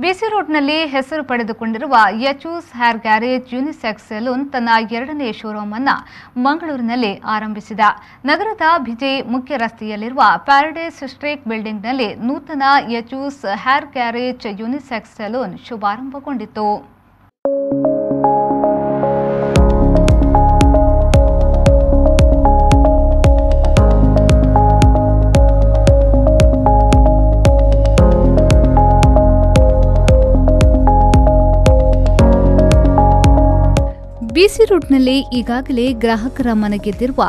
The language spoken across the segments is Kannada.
ಬಿಸಿ ರೋಡ್ನಲ್ಲಿ ಹೆಸರು ಪಡೆದುಕೊಂಡಿರುವ ಯಚೂಸ್ ಹೇರ್ ಗ್ಯಾರೇಜ್ ಯುನಿಸೆಕ್ಸ್ ಸೆಲೂನ್ ತನ್ನ ಎರಡನೇ ಶೋರೂಮ್ ಅನ್ನು ಮಂಗಳೂರಿನಲ್ಲಿ ಆರಂಭಿಸಿದ. ನಗರದ ಬಿಜೆ ಮುಖ್ಯ ರಸ್ತೆಯಲ್ಲಿರುವ ಪ್ಯಾರಡೈಸ್ ಸ್ಟ್ರೀಟ್ ಬಿಲ್ಡಿಂಗ್ನಲ್ಲಿ ನೂತನ ಯಚೂಸ್ ಹೇರ್ ಗ್ಯಾರೇಜ್ ಯುನಿಸೆಕ್ಸ್ ಸೆಲೂನ್ ಶುಭಾರಂಭಗೊಂಡಿತು. ಬಿಸಿ ರೋಡ್ನಲ್ಲಿ ಈಗಾಗಲೇ ಗ್ರಾಹಕರ ಮನಗೆದ್ದಿರುವ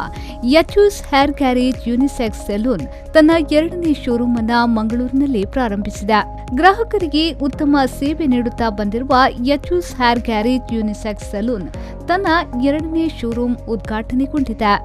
ಯಚೂಸ್ ಹೇರ್ ಗ್ಯಾರೇಜ್ ಯುನಿಸೆಕ್ಸ್ ಸೆಲೂನ್ ತನ್ನ ಎರಡನೇ ಶೋರೂಮ್ ಅನ್ನು ಮಂಗಳೂರಿನಲ್ಲಿ ಪ್ರಾರಂಭಿಸಿದೆ. ಗ್ರಾಹಕರಿಗೆ ಉತ್ತಮ ಸೇವೆ ನೀಡುತ್ತಾ ಬಂದಿರುವ ಯಚೂಸ್ ಹೇರ್ ಗ್ಯಾರೇಜ್ ಯುನಿಸೆಕ್ಸ್ ಸೆಲೂನ್ ತನ್ನ ಎರಡನೇ ಶೋರೂಮ್ ಉದ್ಘಾಟನೆಗೊಂಡಿದೆ.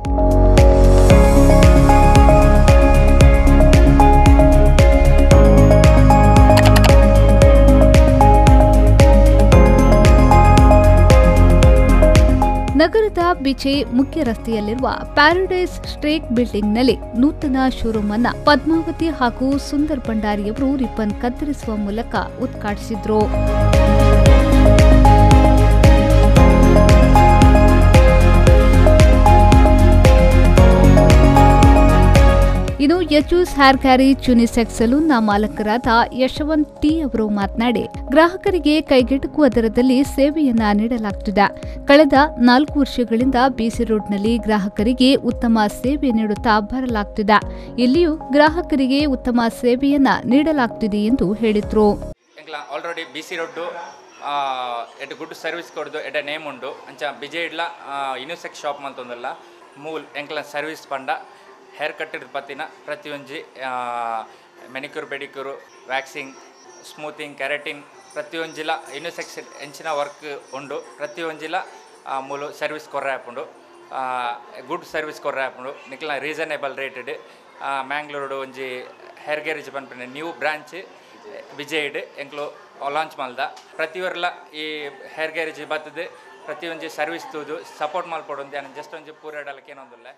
ನಗರದ ಬಿಜೆ ಮುಖ್ಯ ರಸ್ತೆಯಲ್ಲಿರುವ ಪ್ಯಾರಡೈಸ್ ಸ್ಟ್ರೀಟ್ ಬಿಲ್ಡಿಂಗ್ನಲ್ಲಿ ನೂತನ ಶೋರೂಮ್ ಅನ್ನು ಪದ್ಮಾವತಿ ಹಾಗೂ ಸುಂದರ್ ಭಂಡಾರಿಯವರು ರಿಬ್ಬನ್ ಕತ್ತರಿಸುವ ಮೂಲಕ ಉದ್ಘಾಟಿಸಿದರು. ಇನ್ನು ಯಚೂಸ್ ಹೇರ್ ಗ್ಯಾರೇಜ್ ಯುನಿಸೆಕ್ಸ್ ಸೆಲೂನ್ನ ಮಾಲಕರಾದ ಯಶವಂತ್ ಟಿ ಅವರು ಮಾತನಾಡಿ, ಗ್ರಾಹಕರಿಗೆ ಕೈಗೆಟುಕುವ ದರದಲ್ಲಿ ಸೇವೆಯನ್ನ ನೀಡಲಾಗುತ್ತಿದೆ. ಕಳೆದ 4 ವರ್ಷಗಳಿಂದ ಬಿಸಿ ರೋಡ್ನಲ್ಲಿ ಗ್ರಾಹಕರಿಗೆ ಉತ್ತಮ ಸೇವೆ ನೀಡುತ್ತಾ ಬರಲಾಗುತ್ತಿದೆ. ಇಲ್ಲಿಯೂ ಗ್ರಾಹಕರಿಗೆ ಉತ್ತಮ ಸೇವೆಯನ್ನ ನೀಡಲಾಗುತ್ತಿದೆ ಎಂದು ಹೇಳಿದರು. ಆಲ್ರೆಡಿ ಬಿಸಿ ರೋಡ್ ಎಟ್ ಗುಡ್ ಸರ್ವಿಸ್ ಕೊಡ್ದು ಎಟ್ ನೇಮ್ ಉಂಡು ಅಂಚ ಬಿಜೆ ಇಡ್ಲ ಯುನಿಸೆಕ್ಸ್ ಶಾಪ್ ಮಂತೊಂದಲ್ಲ ಮೂಲ್ ಎಂಕ್ಲ ಸರ್ವಿಸ್ ಪಂಡ ಹೇರ್ ಕಟ್ಟಿದ ಪತ್ತಿನ ಪ್ರತಿಯೊಂಜಿ manicure pedicure waxing smoothing keratin ಪ್ರತಿಯೊಂಜಿಲ ಯುನಿಸೆಕ್ಸ್ ಎಂಚಿನ ವರ್ಕ್ ಉಂಡು. ಪ್ರತಿಯೊಂಜಿಲ ಮೂಲು ಸರ್ವಿಸ್ ಕೊರ್ರೆ ಆಪುಂಡು, ಗುಡ್ ಸರ್ವಿಸ್ ಕೊರ್ರೆ ಆಪುಂಡು. ನಿಕ್ಲ ರೀಸನೇಬಲ್ ರೇಟೆಡ್ ಮ್ಯಾಂಗ್ಳೂರು ಒಂಜಿ ಹೇರ್ ಗ್ಯಾರೇಜ್ ಪನ್ಪನೆ ನ್ಯೂ ಬ್ರಾಂಚ್ ವಿಜಯ್ಡ್ ಎಂಕ್ಲು ಲಾಂಚ್ ಮಲ್ದ. ಪ್ರತಿಯೊರ್ಲ ಈ ಹೇರ್ ಗ್ಯಾರೇಜ್ ಬರ್ತದೆ ಪ್ರತಿಯೊಂಜಿ ಸರ್ವಿಸ್ ತೂದು ಸಪೋರ್ಟ್ ಮಲ್ಪಡೊಂದು ಜಸ್ಟ್ ಒಂಜಿ ಪೂರಡಲಕ್ಕೆ ಏನೊಂದಿಲ್ಲ.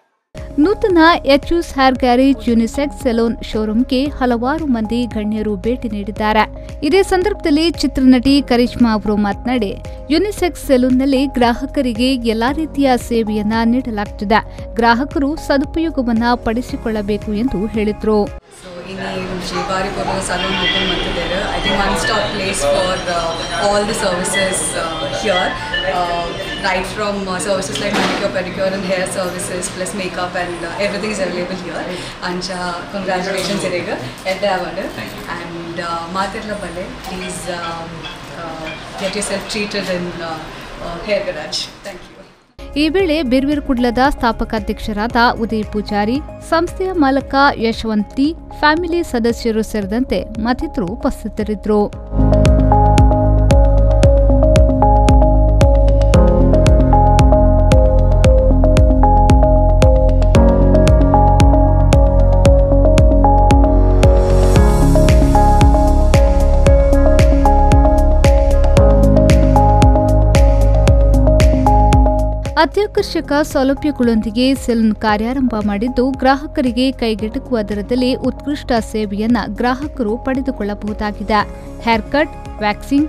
ನೂತನ ಯಚೂಸ್ ಹೇರ್ ಗ್ಯಾರೇಜ್ ಯುನಿಸೆಕ್ಸ್ ಸೆಲೂನ್ ಶೋರೂಮ್ಗೆ ಹಲವಾರು ಮಂದಿ ಗಣ್ಯರು ಭೇಟಿ ನೀಡಿದ್ದಾರೆ. ಇದೇ ಸಂದರ್ಭದಲ್ಲಿ ಚಿತ್ರನಟಿ ಕರಿಷ್ಮಾ ಅವರು ಮಾತನಾಡಿ, ಯುನಿಸೆಕ್ಸ್ ಸೆಲೂನ್ನಲ್ಲಿ ಗ್ರಾಹಕರಿಗೆ ಎಲ್ಲಾ ರೀತಿಯ ಸೇವೆಯನ್ನ ನೀಡಲಾಗುತ್ತಿದೆ. ಗ್ರಾಹಕರು ಸದುಪಯೋಗವನ್ನ ಪಡಿಸಿಕೊಳ್ಳಬೇಕು ಎಂದು ಹೇಳಿದರು. salon open ಮಾಡ್ತಿದ್ದಾರೆ. I think one stop place for all the services here, right from services like manicure, pedicure and hair services plus makeup and everything is available here. Ancha congratulations irega edda avadu and maatirla balle please get yourself treated in hair garage. Thank you. ಈ ವೇಳೆ ಬಿರ್ವಿರ್ ಕುಡ್ಲದ ಸ್ಥಾಪಕಾಧ್ಯಕ್ಷರಾದ ಉದಯ್ ಪೂಜಾರಿ, ಸಂಸ್ಥೆಯ ಮಾಲಕ ಯಶವಂತ್ ಟಿ, ಫ್ಯಾಮಿಲಿ ಸದಸ್ಯರು ಸೇರಿದಂತೆ ಮತ್ತಿತರರು ಉಪಸ್ಥಿತರಿದ್ದರು. ಅತ್ಯಾಕರ್ಷಕ ಸೌಲಭ್ಯಗಳೊಂದಿಗೆ ಸೆಲೂನ್ ಕಾರ್ಯಾರಂಭ ಮಾಡಿದ್ದು, ಗ್ರಾಹಕರಿಗೆ ಕೈಗೆಟುಕುವ ದರದಲ್ಲಿ ಉತ್ಕೃಷ್ಟ ಸೇವೆಯನ್ನ ಗ್ರಾಹಕರು ಪಡೆದುಕೊಳ್ಳಬಹುದಾಗಿದೆ. Hair cut, waxing,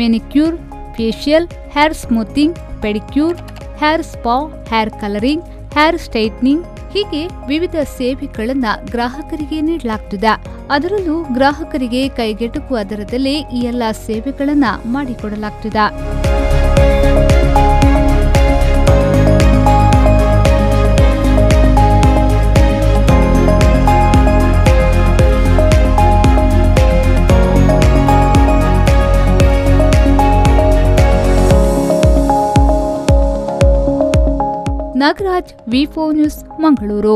manicure, facial, hair smoothing, pedicure, hair spa, hair colouring, hair straightening ಹೀಗೆ ವಿವಿಧ ಸೇವೆಗಳನ್ನು ಗ್ರಾಹಕರಿಗೆ ನೀಡಲಾಗುತ್ತಿದೆ. ಅದರಲ್ಲೂ ಗ್ರಾಹಕರಿಗೆ ಕೈಗೆಟುಕುವ ದರದಲ್ಲಿ ಈ ಎಲ್ಲ ಸೇವೆಗಳನ್ನು ಮಾಡಿಕೊಡಲಾಗುತ್ತಿದೆ. ನಾಗರಾಜ್, ವಿ4 ನ್ಯೂಸ್, ಮಂಗಳೂರು.